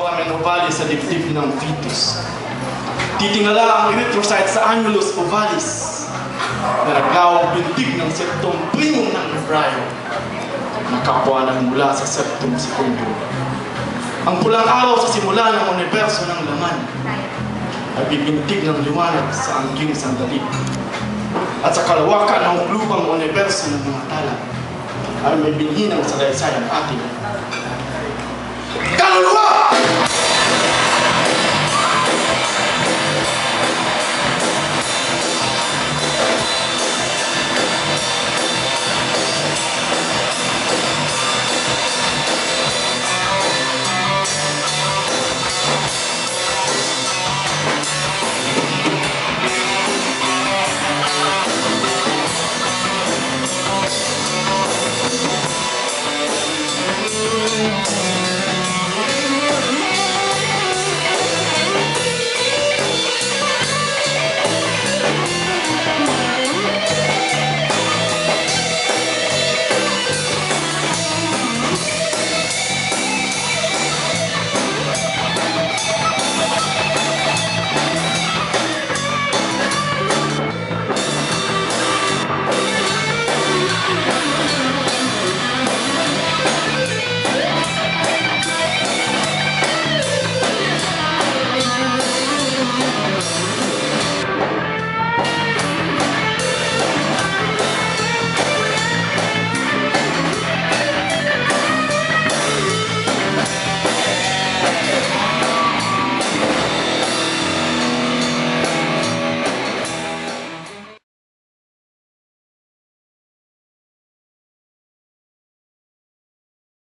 foramen ovalis sa dibdib ng fetus. Titingala ang erythrocyte sa annulus ovalis na naglawag bintig ng septum primum ng embryo na kapuanan mula sa septum secundum. Ang pulang araw sa simula ng universo ng laman ay bibintig ng liwanag sa angking sandali. At sa kalawakan ng glubang universo ng mga tala ay may binhi ng salaysay ang ating kaluluwa!